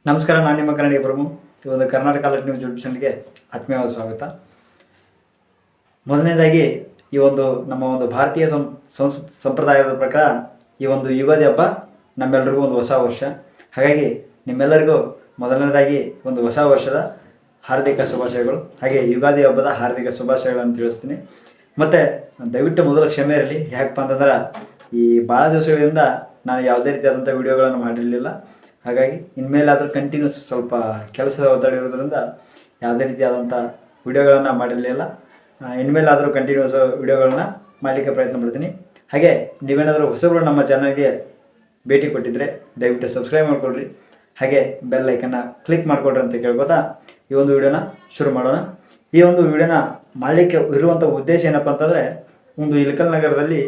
ನಮಸ್ಕಾರ, ನಾನು ನಿಮ್ಮ ಕನ್ನಡಿಗ ಪ್ರಭು. ಈ ಒಂದು ಕರ್ನಾಟಕ ಅಲರ್ಟ್ ನ್ಯೂಸ್ ಯೂಟ್ಯೂಬ್ ಚಾನಲ್ಗೆ ಆತ್ಮೀಯವಾದ ಸ್ವಾಗತ. ಮೊದಲನೇದಾಗಿ ಈ ಒಂದು ನಮ್ಮ ಒಂದು ಭಾರತೀಯ ಸಂಪ್ರದಾಯದ ಪ್ರಕಾರ ಈ ಒಂದು ಯುಗಾದಿ ಹಬ್ಬ ನಮ್ಮೆಲ್ಲರಿಗೂ ಒಂದು ಹೊಸ ವರ್ಷ. ಹಾಗಾಗಿ ನಿಮ್ಮೆಲ್ಲರಿಗೂ ಮೊದಲನೇದಾಗಿ ಒಂದು ಹೊಸ ವರ್ಷದ ಹಾರ್ದಿಕ ಶುಭಾಶಯಗಳು, ಹಾಗೆ ಯುಗಾದಿ ಹಬ್ಬದ ಹಾರ್ದಿಕ ಶುಭಾಶಯಗಳನ್ನು ತಿಳಿಸ್ತೀನಿ. ಮತ್ತು ದಯವಿಟ್ಟು ಮೊದಲು ಕ್ಷಮೆ ಇರಲಿ. ಯಾಕಪ್ಪ ಅಂತಂದ್ರೆ ಈ ಭಾಳ ದಿವಸಗಳಿಂದ ನಾನು ಯಾವುದೇ ರೀತಿಯಾದಂಥ ವಿಡಿಯೋಗಳನ್ನು ಮಾಡಿರಲಿಲ್ಲ. ಹಾಗಾಗಿ ಇನ್ಮೇಲಾದರೂ ಕಂಟಿನ್ಯೂಸ್ ಸ್ವಲ್ಪ ಕೆಲಸದ ಒತ್ತಡ ಇರೋದ್ರಿಂದ ಯಾವುದೇ ರೀತಿಯಾದಂಥ ವಿಡಿಯೋಗಳನ್ನು ಮಾಡಿರಲಿಲ್ಲ. ಇನ್ಮೇಲಾದರೂ ಕಂಟಿನ್ಯೂಸ್ ವಿಡಿಯೋಗಳನ್ನ ಮಾಡಲಿಕ್ಕೆ ಪ್ರಯತ್ನ ಪಡ್ತೀನಿ. ಹಾಗೆ ನೀವೇನಾದರೂ ಹೊಸಬರು ನಮ್ಮ ಚಾನಲ್ಗೆ ಭೇಟಿ ಕೊಟ್ಟಿದ್ದರೆ ದಯವಿಟ್ಟು ಸಬ್ಸ್ಕ್ರೈಬ್ ಮಾಡಿಕೊಡ್ರಿ, ಹಾಗೆ ಬೆಲ್ ಐಕನ್ನ ಕ್ಲಿಕ್ ಮಾಡಿಕೊಡ್ರಿ ಅಂತ ಕೇಳ್ಬೋದಾ ಈ ಒಂದು ವಿಡಿಯೋನ ಶುರು ಮಾಡೋಣ. ಈ ಒಂದು ವಿಡಿಯೋನ ಮಾಡಲಿಕ್ಕೆ ಇರುವಂಥ ಉದ್ದೇಶ ಏನಪ್ಪ ಅಂತಂದರೆ, ಒಂದು ಇಳಕಲ್ ನಗರದಲ್ಲಿ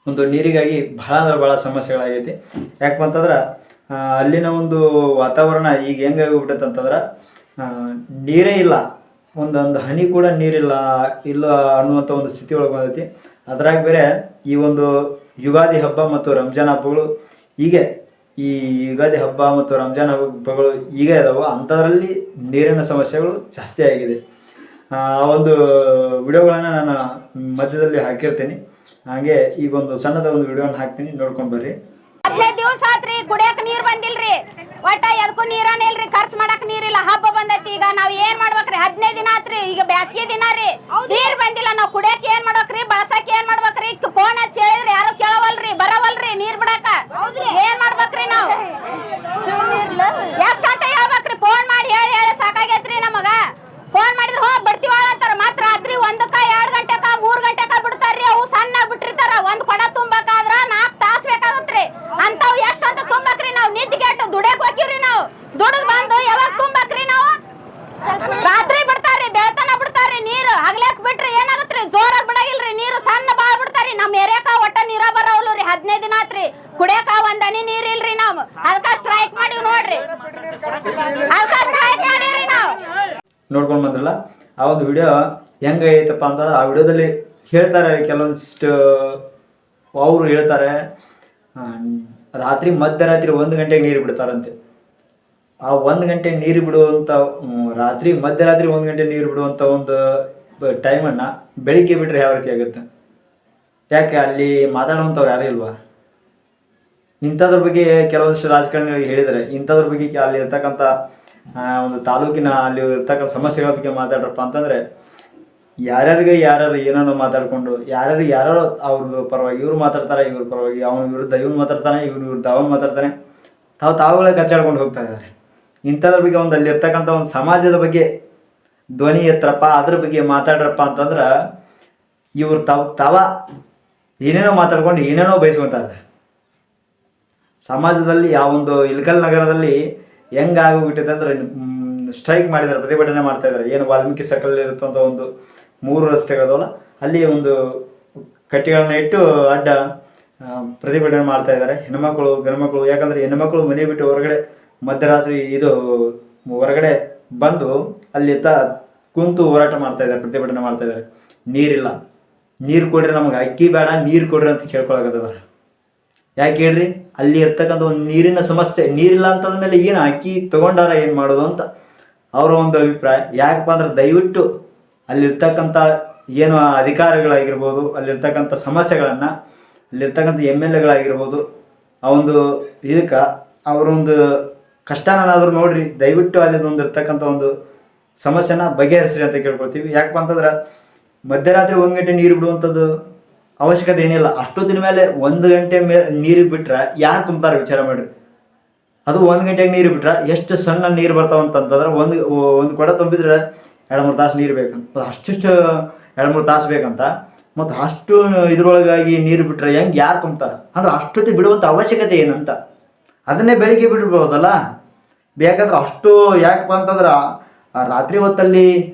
ಒಂದು ನೀರಿಗಾಗಿ ಭಾಳ ಸಮಸ್ಯೆಗಳಾಗೈತಿ. ಯಾಕಪ್ಪ ಅಂತಂದ್ರೆ ಅಲ್ಲಿನ ಒಂದು ವಾತಾವರಣ ಈಗ ಹೆಂಗಾಗಿಬಿಟ್ಟೈತೆ ಅಂತಂದ್ರೆ ನೀರೇ ಇಲ್ಲ, ಒಂದೊಂದು ಹನಿ ಕೂಡ ನೀರಿಲ್ಲ ಅನ್ನುವಂಥ ಒಂದು ಸ್ಥಿತಿ ಒಳಗೆ ಬಂದೈತಿ. ಅದ್ರಾಗ ಬೇರೆ ಈ ಒಂದು ಯುಗಾದಿ ಹಬ್ಬ ಮತ್ತು ರಂಜಾನ್ ಹಬ್ಬಗಳು ಹೀಗೆ ಈ ಯುಗಾದಿ ಹಬ್ಬ ಮತ್ತು ರಂಜಾನ್ ಹಬ್ಬಗಳು ಈಗ ಇದಾವೆ, ಅಂಥದ್ರಲ್ಲಿ ನೀರಿನ ಸಮಸ್ಯೆಗಳು ಜಾಸ್ತಿ ಆಗಿದೆ. ಆ ಒಂದು ವಿಡಿಯೋಗಳನ್ನು ನಾನು ಮಧ್ಯದಲ್ಲಿ ಹಾಕಿರ್ತೀನಿ. ಹಾಗೆ ಈಗ ಒಂದು ಸಣ್ಣದ ಒಂದು ವಿಡಿಯೋನ ಹಾಕ್ತೀನಿ, ನೋಡ್ಕೊಂಡು ಬರ್ರಿ. 15 ದಿವಸ ಆತ್ರಿ, ಕುಡಿಯಕ್ ನೀರ್ ಬಂದಿಲ್ರಿ, ಒಟ್ಟ ಎದಕ್ಕೂ ನೀರನೇ ಇಲ್ರಿ, ಖರ್ಚು ಮಾಡಕ್ ನೀರಿಲ್ಲ. ಹಬ್ಬ ಬಂದೈತಿ, ಈಗ ನಾವ್ ಏನ್ ಮಾಡ್ಬೇಕ್ರಿ? 15 ದಿನ ಆತ್ರಿ, ಈಗ ಬ್ಯಾಸ್ಗೆ ದಿನ ರೀ, ನೀರ್ ಬಂದಿಲ್ಲ. ನಾವ್ ಕುಡಿಯಕ್ ಏನ್ ಮಾಡ್ಬೇಕ್ರಿ? ಬಳಸಕ್ ಏನ್ ಮಾಡ್ಬೇಕ್ರಿ? ಫೋನ್ ಹಚ್ಚಿ ಹೇಳಿದ್ರಿ, ಯಾರು ಕೇಳವಲ್ರಿ, ಬರವಲ್ರಿ ನೀರ್ ಬಿಡಾಕ. ಏನ್ ಮಾಡ್ಬೇಕ್ರಿ? ನಾವ್ ಎಷ್ಟ್ ಅಂತ ಹೇಳ್ಬೇಕ್ರಿ? ಫೋನ್ ಮಾಡಿ ಹೇಳಿ ಹೇಳಿ ಸಾಕಾಗೈತ್ರಿ ನಮಗ. ಫೋನ್ ಮಾಡಿದ್ರೆ ಹೋಗ್ ಬಿಡ್ತೀವ ಅಂತಾರ, ಮತ್ ರಾತ್ರಿ 1ಕ್ಕ 2 ಗಂಟೆಕ 3 ಗಂಟೆಕ ಬಿಡ್ತಾರ್ರಿ. ಅವು ಸಣ್ಣ ಬಿಟ್ಟಿರ್ತಾರ, ಒಂದ್ ಕೊಡ ತುಂಬಾಕಾದ್ರ 4 ತಾಸ್ ಬೇಕಾಗತ್ರಿ. ಅಂತಾವ್ ಎಷ್ಟ್ ಅಂತ ತುಂಬಕ್ರಿ? ನಾವ್ ನಿದ್ಗೆಟ್ಟು ದುಡಿಯಕ್ ಹೋಗಿವ್ರಿ, ನಾವು ದುಡಿದ್ ಬಂದು ಯಾವಾಗ ತುಂಬಕ್ರಿ? ನಾವು ರಾತ್ರಿ ಬಿಡ್ತಾರ್ರಿ, ಬೆಳತನ ಬಿಡ್ತಾರ್ರಿ ನೀರು. ಹಗ್ಲಕ್ ಬಿಟ್ರಿ ಏನಾಗತ್ರಿ? ಜೋರಾಗಿ ಬಿಡಾಗಿಲ್ರಿ ನೀರು, ಸಣ್ಣ ಬಾಳ್ ಬಿಡ್ತಾರ್ರಿ. ನಮ್ ಏರಿಯಾಕ ಒಟ್ಟ ನೀರ ಬರವಲ್ರಿ. 15 ದಿನ ಆತ್ರಿ, ಕುಡಿಯಕ ಒಂದ್ ಹನಿ ನೀರ್ ಇಲ್ರಿ. ನಾವ್ ಅದಕ್ಕ ಸ್ಟ್ರೈಕ್ ಮಾಡಿವ್ ನೋಡ್ರಿ, ಅದಕ್ಕ ಸ್ಟ್ರೈಕ್ ಮಾಡಿವ್ರಿ ನಾವು. ನೋಡ್ಕೊಂಡು ಬಂದ್ರಲ್ಲ, ಆ ಒಂದು ವಿಡಿಯೋ ಹೆಂಗೈತಪ್ಪ ಅಂತಂದ್ರೆ, ಆ ವಿಡಿಯೋದಲ್ಲಿ ಹೇಳ್ತಾರೆ ಕೆಲವೊಂದಿಷ್ಟು ಅವರು ಹೇಳ್ತಾರೆ, ರಾತ್ರಿ ಮಧ್ಯರಾತ್ರಿ 1 ಗಂಟೆಗೆ ನೀರು ಬಿಡ್ತಾರಂತೆ. ಆ 1 ಗಂಟೆ ನೀರು ಬಿಡುವಂಥ ಮಧ್ಯರಾತ್ರಿ 1 ಗಂಟೆ ನೀರು ಬಿಡುವಂಥ ಒಂದು ಟೈಮನ್ನು ಬೆಳಿಗ್ಗೆ ಬಿಟ್ಟರೆ ಯಾವ ರೀತಿ ಆಗುತ್ತೆ? ಯಾಕೆ ಅಲ್ಲಿ ಮಾತಾಡುವಂಥವ್ರು ಯಾರೂ ಇಲ್ವಾ? ಇಂಥದ್ರ ಬಗ್ಗೆ ಕೆಲವೊಂದಿಷ್ಟು ರಾಜಕಾರಣಿಗಳಿಗೆ ಹೇಳಿದರೆ, ಇಂಥದ್ರ ಬಗ್ಗೆ ಅಲ್ಲಿ ಇರ್ತಕ್ಕಂಥ ಒಂದು ತಾಲೂಕಿನ ಅಲ್ಲಿ ಇರ್ತಕ್ಕಂಥ ಸಮಸ್ಯೆಗಳ ಬಗ್ಗೆ ಮಾತಾಡ್ರಪ್ಪ ಅಂತಂದರೆ, ಯಾರ್ಯಾರು ಏನೇನೋ ಮಾತಾಡಿಕೊಂಡು ಯಾರು ಅವ್ರ ಪರವಾಗಿ ಇವ್ರು ಮಾತಾಡ್ತಾರೆ, ಇವ್ರ ಪರವಾಗಿ ಅವನ ವಿರುದ್ಧ ಇವ್ನು ಮಾತಾಡ್ತಾನೆ, ಇವ್ರ ವಿರುದ್ಧ ಅವನು ಮಾತಾಡ್ತಾನೆ, ತಾವುಗಳೇ ಕಚ್ಚಾಡ್ಕೊಂಡು ಹೋಗ್ತಾ ಇದ್ದಾರೆ. ಇಂಥದ್ರ ಬಗ್ಗೆ ಒಂದು ಅಲ್ಲಿರ್ತಕ್ಕಂಥ ಒಂದು ಸಮಾಜದ ಬಗ್ಗೆ ಧ್ವನಿ ಎತ್ತರಪ್ಪ, ಅದ್ರ ಬಗ್ಗೆ ಮಾತಾಡ್ರಪ್ಪ ಅಂತಂದ್ರೆ ಇವ್ರು ತಾವ ಏನೇನೋ ಮಾತಾಡ್ಕೊಂಡು ಏನೇನೋ ಬಯಸ್ಕೊತಾ ಇದ್ದಾರೆ. ಸಮಾಜದಲ್ಲಿ ಯಾವೊಂದು ಇಳಕಲ್ ನಗರದಲ್ಲಿ ಹೆಂಗಾಗೋಗ್ಬಿಟ್ಟಿದೆ ಅಂದರೆ, ಸ್ಟ್ರೈಕ್ ಮಾಡಿದ್ದಾರೆ, ಪ್ರತಿಭಟನೆ ಮಾಡ್ತಾ ಇದ್ದಾರೆ. ಏನು ವಾಲ್ಮೀಕಿ ಸರ್ಕಲ್ ಇರುತ್ತಂಥ ಒಂದು 3 ರಸ್ತೆಗಳದವಲ್ಲ, ಅಲ್ಲಿ ಒಂದು ಕಟ್ಟಿಗಳನ್ನ ಇಟ್ಟು ಅಡ್ಡ ಪ್ರತಿಭಟನೆ ಮಾಡ್ತಾ ಇದ್ದಾರೆ. ಹೆಣ್ಮಕ್ಳು ಗಂಡ್ಮಕ್ಳು, ಯಾಕಂದರೆ ಹೆಣ್ಮಕ್ಳು ಮನೆ ಬಿಟ್ಟು ಹೊರಗಡೆ ಮಧ್ಯರಾತ್ರಿ ಹೊರಗಡೆ ಬಂದು ಅಲ್ಲಿ ಕುಂತು ಹೋರಾಟ ಮಾಡ್ತಾ ಇದ್ದಾರೆ, ಪ್ರತಿಭಟನೆ ಮಾಡ್ತಾ ಇದ್ದಾರೆ. ನೀರಿಲ್ಲ, ನೀರು ಕೊಡ್ರಿ, ನಮಗೆ ಅಕ್ಕಿ ಬೇಡ, ನೀರು ಕೊಡ್ರಿ ಅಂತ ಕೇಳ್ಕೊಳಕತ್ತದಾರೆ. ಯಾಕೆ ಹೇಳ್ರಿ? ಅಲ್ಲಿ ಇರ್ತಕ್ಕಂಥ ಒಂದು ನೀರಿನ ಸಮಸ್ಯೆ. ನೀರಿಲ್ಲ ಅಂತಂದ್ಮೇಲೆ ಏನು ಅಕ್ಕಿ ತೊಗೊಂಡಾರ ಏನು ಮಾಡೋದು ಅಂತ ಅವರ ಒಂದು ಅಭಿಪ್ರಾಯ. ಯಾಕಪ್ಪ ಅಂದ್ರೆ ದಯವಿಟ್ಟು ಅಲ್ಲಿರ್ತಕ್ಕಂಥ ಏನು ಅಧಿಕಾರಿಗಳಾಗಿರ್ಬೋದು, ಅಲ್ಲಿರ್ತಕ್ಕಂಥ ಸಮಸ್ಯೆಗಳನ್ನು, ಅಲ್ಲಿರ್ತಕ್ಕಂಥ MLAಗಳಾಗಿರ್ಬೋದು, ಆ ಒಂದು ಇದಕ್ಕೆ ಅವರೊಂದು ಕಷ್ಟನಾದರೂ ನೋಡ್ರಿ, ದಯವಿಟ್ಟು ಅಲ್ಲಿದೊಂದು ಇರ್ತಕ್ಕಂಥ ಒಂದು ಸಮಸ್ಯೆನ ಬಗೆಹರಿಸ್ರಿ ಅಂತ ಕೇಳ್ಕೊಳ್ತೀವಿ. ಯಾಕಪ್ಪ ಅಂತಂದ್ರೆ ಮಧ್ಯರಾತ್ರಿ 1 ಗಂಟೆ ನೀರು ಬಿಡುವಂಥದ್ದು ಅವಶ್ಯಕತೆ ಏನಿಲ್ಲ. ಅಷ್ಟೊತ್ತಿನ ಮೇಲೆ 1 ಗಂಟೆ ನೀರು ಬಿಟ್ರೆ ಯಾರು ತುಂಬ್ತಾರೆ ವಿಚಾರ ಮಾಡಿರಿ. ಅದು 1 ಗಂಟೆಗೆ ನೀರು ಬಿಟ್ರೆ ಎಷ್ಟು ಸಣ್ಣ ನೀರು ಬರ್ತಾವಂತಂತಂದ್ರೆ, ಒಂದು ಕೊಡ ತುಂಬಿದ್ರೆ 2-3 ತಾಸು ನೀರು ಬೇಕಂತ, ಅಷ್ಟಿಷ್ಟು 2-3 ತಾಸು ಬೇಕಂತ. ಮತ್ತು ಅಷ್ಟು ಇದ್ರೊಳಗಾಗಿ ನೀರು ಬಿಟ್ಟರೆ ಹೆಂಗೆ ಯಾರು ತುಂಬ್ತಾರೆ? ಅಂದ್ರೆ ಅಷ್ಟೊತ್ತಿಗೆ ಬಿಡುವಂಥ ಅವಶ್ಯಕತೆ ಏನಂತ, ಅದನ್ನೇ ಬೆಳಿಗ್ಗೆ ಬಿಡ್ಬೋದಲ್ಲ. ಬೇಕಾದ್ರೆ ಅಷ್ಟು ಯಾಕಪ್ಪ ಅಂತಂದ್ರೆ ರಾತ್ರಿ ಹೊತ್ತಲ್ಲಿ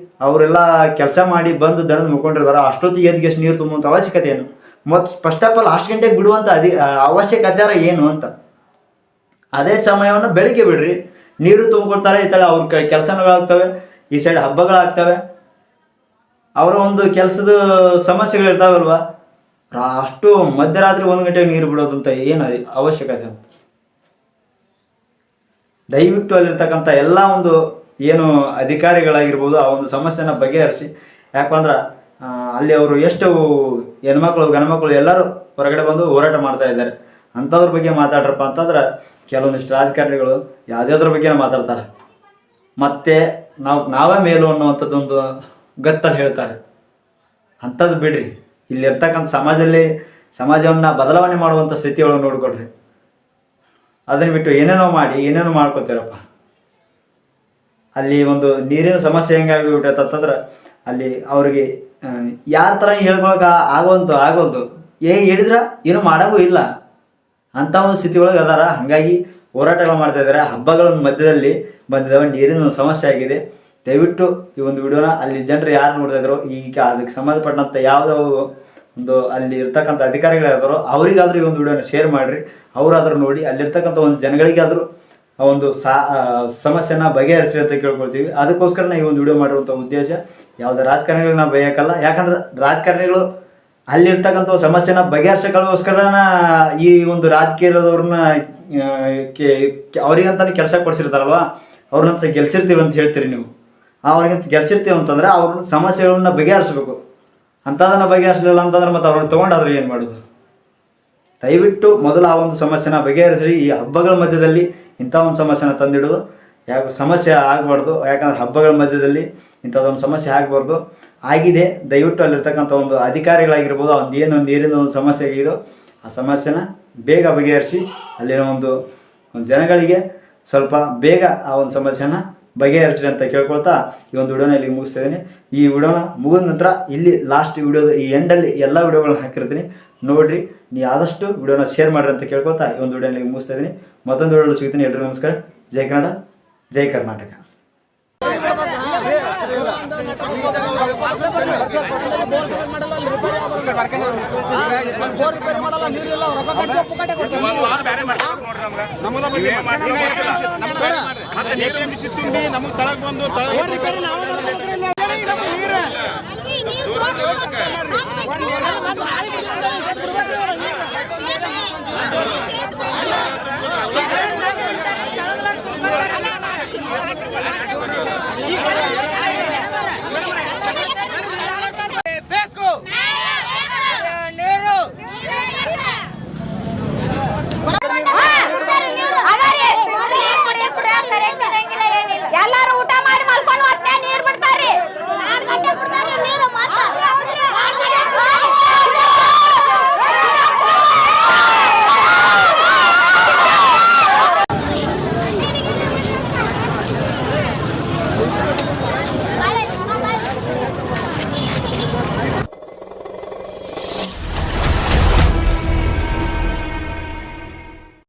ಅವರೆಲ್ಲ ಕೆಲಸ ಮಾಡಿ ಬಂದು ದಣದ ಮುಕ್ಕೊಂಡಿರ್ತಾರೆ, ಅಷ್ಟೊತ್ತಿಗೆ ಎದ್ಗೆಷ್ಟು ನೀರು ತುಂಬುವಂಥ ಅವಶ್ಯಕತೆ ಏನು? ಮತ್ತು ಫಸ್ಟ್ ಆಫ್ ಆಲ್ ಅಷ್ಟು ಗಂಟೆಗೆ ಬಿಡುವಂಥ ಅವಶ್ಯಕತೆ ಏನು ಅಂತ. ಅದೇ ಸಮಯವನ್ನು ಬೆಳಿಗ್ಗೆ ಬಿಡ್ರಿ, ನೀರು ತುಂಬಿಕೊಡ್ತಾರೆ. ಈ ಥರ ಅವ್ರ ಕೆಲಸಗಳಾಗ್ತವೆ, ಈ ಸೈಡ್ ಹಬ್ಬಗಳಾಗ್ತವೆ, ಅವರ ಒಂದು ಕೆಲಸದ ಸಮಸ್ಯೆಗಳಿರ್ತಾವಲ್ವ. ಅಷ್ಟು ಮಧ್ಯರಾತ್ರಿ 1 ಗಂಟೆಗೆ ನೀರು ಬಿಡೋದಂತ ಏನು ಅವಶ್ಯಕತೆ ಅಂತ ದಯವಿಟ್ಟು ಅಲ್ಲಿರ್ತಕ್ಕಂಥ ಎಲ್ಲ ಒಂದು ಏನು ಅಧಿಕಾರಿಗಳಾಗಿರ್ಬೋದು ಆ ಒಂದು ಸಮಸ್ಯೆನ ಬಗೆಹರಿಸಿ. ಯಾಕಂದ್ರೆ ಅಲ್ಲಿ ಅವರು ಎಷ್ಟು ಹೆಣ್ಮಕ್ಳು ಗಂಡ್ಮಕ್ಳು ಎಲ್ಲರೂ ಹೊರಗಡೆ ಬಂದು ಹೋರಾಟ ಮಾಡ್ತಾ ಇದ್ದಾರೆ. ಅಂಥವ್ರ ಬಗ್ಗೆ ಮಾತಾಡ್ರಪ್ಪ ಅಂತಂದ್ರೆ ಕೆಲವೊಂದಿಷ್ಟು ರಾಜಕಾರಣಿಗಳು ಯಾವುದಾದ್ರ ಬಗ್ಗೆ ಮಾತಾಡ್ತಾರೆ, ಮತ್ತು ನಾವೇ ಮೇಲು ಅನ್ನುವಂಥದ್ದೊಂದು ಗತ್ತಲ್ಲಿ ಹೇಳ್ತಾರೆ. ಅಂಥದ್ದು ಬಿಡ್ರಿ. ಇಲ್ಲಿರ್ತಕ್ಕಂಥ ಸಮಾಜವನ್ನು ಬದಲಾವಣೆ ಮಾಡುವಂಥ ಸ್ಥಿತಿಯೊಳಗೆ ನೋಡ್ಕೊಡ್ರಿ. ಅದನ್ನು ಬಿಟ್ಟು ಏನೇನೋ ಮಾಡ್ಕೊತೀರಪ್ಪ. ಅಲ್ಲಿ ಒಂದು ನೀರಿನ ಸಮಸ್ಯೆ ಹೆಂಗಾಗಿ ಬಿಟ್ಟೈತಂತಂದ್ರೆ ಅಲ್ಲಿ ಅವ್ರಿಗೆ ಯಾರ ಥರ ಹೇಳ್ಕೊಳಕ್ಕೆ ಆಗೋಲ್ದು. ಹೇಳಿದ್ರೆ ಏನೂ ಮಾಡೋಂಗೂ ಇಲ್ಲ ಅಂಥ ಒಂದು ಸ್ಥಿತಿ ಒಳಗೆ ಅದಾರ. ಹಾಗಾಗಿ ಹೋರಾಟಗಳು ಮಾಡ್ತಾ ಇದ್ದಾರೆ. ಹಬ್ಬಗಳ ಮಧ್ಯದಲ್ಲಿ ಬಂದಿದ್ದಾವೆ, ನೀರಿನ ಒಂದು ಸಮಸ್ಯೆ ಆಗಿದೆ. ದಯವಿಟ್ಟು ಈ ಒಂದು ವಿಡಿಯೋನ ಅಲ್ಲಿ ಜನರು ಯಾರು ನೋಡ್ತಾ ಇದ್ರು, ಈಗ ಅದಕ್ಕೆ ಸಂಬಂಧಪಟ್ಟಂಥ ಯಾವುದೋ ಒಂದು ಅಲ್ಲಿ ಇರ್ತಕ್ಕಂಥ ಅಧಿಕಾರಿಗಳಾದರೂ ಅವರಿಗಾದರೂ ಈ ಒಂದು ವಿಡಿಯೋನ ಶೇರ್ ಮಾಡಿರಿ. ಅವರಾದರೂ ನೋಡಿ ಅಲ್ಲಿರ್ತಕ್ಕಂಥ ಒಂದು ಜನಗಳಿಗಾದರೂ ಆ ಒಂದು ಸಮಸ್ಯೆನ ಬಗೆಹರಿಸಿ ಅಂತ ಕೇಳ್ಕೊಳ್ತೀವಿ. ಅದಕ್ಕೋಸ್ಕರ ಈ ಒಂದು ವಿಡಿಯೋ ಮಾಡಿರುವಂಥ ಉದ್ದೇಶ ಯಾವುದೇ ರಾಜಕಾರಣಿಗಳಿಗೆ ನಾವು ಬೈಯೋಕ್ಕಲ್ಲ. ಯಾಕಂದ್ರೆ ರಾಜಕಾರಣಿಗಳು ಅಲ್ಲಿರ್ತಕ್ಕಂಥ ಸಮಸ್ಯೆನ ಬಗೆಹರಿಸೋಕ್ಕೋಸ್ಕರನ ಈ ಒಂದು ರಾಜಕೀಯದವ್ರನ್ನ ಅವ್ರಿಗಂತಾನೆ ಕೆಲಸ ಕೊಡಿಸಿರ್ತಾರಲ್ವ, ಅವ್ರನ್ನಂತ ಗೆಲ್ಸಿರ್ತೀವಿ ಅಂತ ಹೇಳ್ತೀರಿ ನೀವು. ಅವ್ರಿಗಂತ ಗೆಲ್ಸಿರ್ತೀವಿ ಅಂತಂದರೆ ಅವ್ರನ್ನ ಸಮಸ್ಯೆಗಳನ್ನ ಬಗೆಹರಿಸ್ಬೇಕು. ಅಂಥದನ್ನು ಬಗೆಹರಿಸಲಿಲ್ಲ ಅಂತಂದ್ರೆ ಮತ್ತು ಅವ್ರನ್ನ ತೊಗೊಂಡಾದ್ರೆ ಏನು ಮಾಡೋದು? ದಯವಿಟ್ಟು ಮೊದಲು ಆ ಒಂದು ಸಮಸ್ಯೆನ ಬಗೆಹರಿಸ್ರಿ. ಈ ಹಬ್ಬಗಳ ಮಧ್ಯದಲ್ಲಿ ಇಂಥ ಒಂದು ಸಮಸ್ಯೆನ ತಂದಿಡೋದು ಸಮಸ್ಯೆ ಆಗಬಾರ್ದು. ಯಾಕಂದ್ರೆ ಹಬ್ಬಗಳ ಮಧ್ಯದಲ್ಲಿ ಇಂಥದ್ದೊಂದು ಸಮಸ್ಯೆ ಆಗಬಾರ್ದು. ಆಗಿದೆ. ದಯವಿಟ್ಟು ಅಲ್ಲಿರ್ತಕ್ಕಂಥ ಒಂದು ಅಧಿಕಾರಿಗಳಾಗಿರ್ಬೋದು, ಒಂದು ಏನು ನೀರಿನ ಒಂದು ಸಮಸ್ಯೆ ಆಗಿದೋ ಆ ಸಮಸ್ಯೆನ ಬೇಗ ಬಗೆಹರಿಸಿ ಅಲ್ಲಿನ ಒಂದು ಜನಗಳಿಗೆ ಸ್ವಲ್ಪ ಬೇಗ ಆ ಒಂದು ಸಮಸ್ಯೆನ ಬಗೆಹರಿಸ್ರಿ ಅಂತ ಕೇಳ್ಕೊಳ್ತಾ ಈ ಒಂದು ವಿಡಿಯೋನ ಇಲ್ಲಿಗೆ ಮುಗಿಸ್ತಿದ್ದೀನಿ. ಈ ವಿಡಿಯೋನ ಮುಗಿದ ನಂತರ ಇಲ್ಲಿ ಲಾಸ್ಟ್ ವಿಡಿಯೋದ ಈ ಎಂಡಲ್ಲಿ ಎಲ್ಲ ವಿಡಿಯೋಗಳನ್ನ ಹಾಕಿರ್ತೀನಿ, ನೋಡಿರಿ. ನೀವು ಆದಷ್ಟು ವಿಡಿಯೋನ ಶೇರ್ ಮಾಡಿರಿ ಅಂತ ಕೇಳ್ಕೊಳ್ತಾ ಈ ಒಂದು ವಿಡಿಯೋನ ಇಲ್ಲಿಗೆ ಮುಗಿಸ್ತಿದ್ದೀನಿ. ಮತ್ತೊಂದು ವಿಡಿಯೋದಲ್ಲಿ ಸಿಗ್ತೀನಿ. ಎಲ್ರಿಗೂ ನಮಸ್ಕಾರ. ಜೈ ಕನ್ನಡ, ಜೈ ಕರ್ನಾಟಕ. ನಮಗೆ ತಳಗ್ ಬಂದು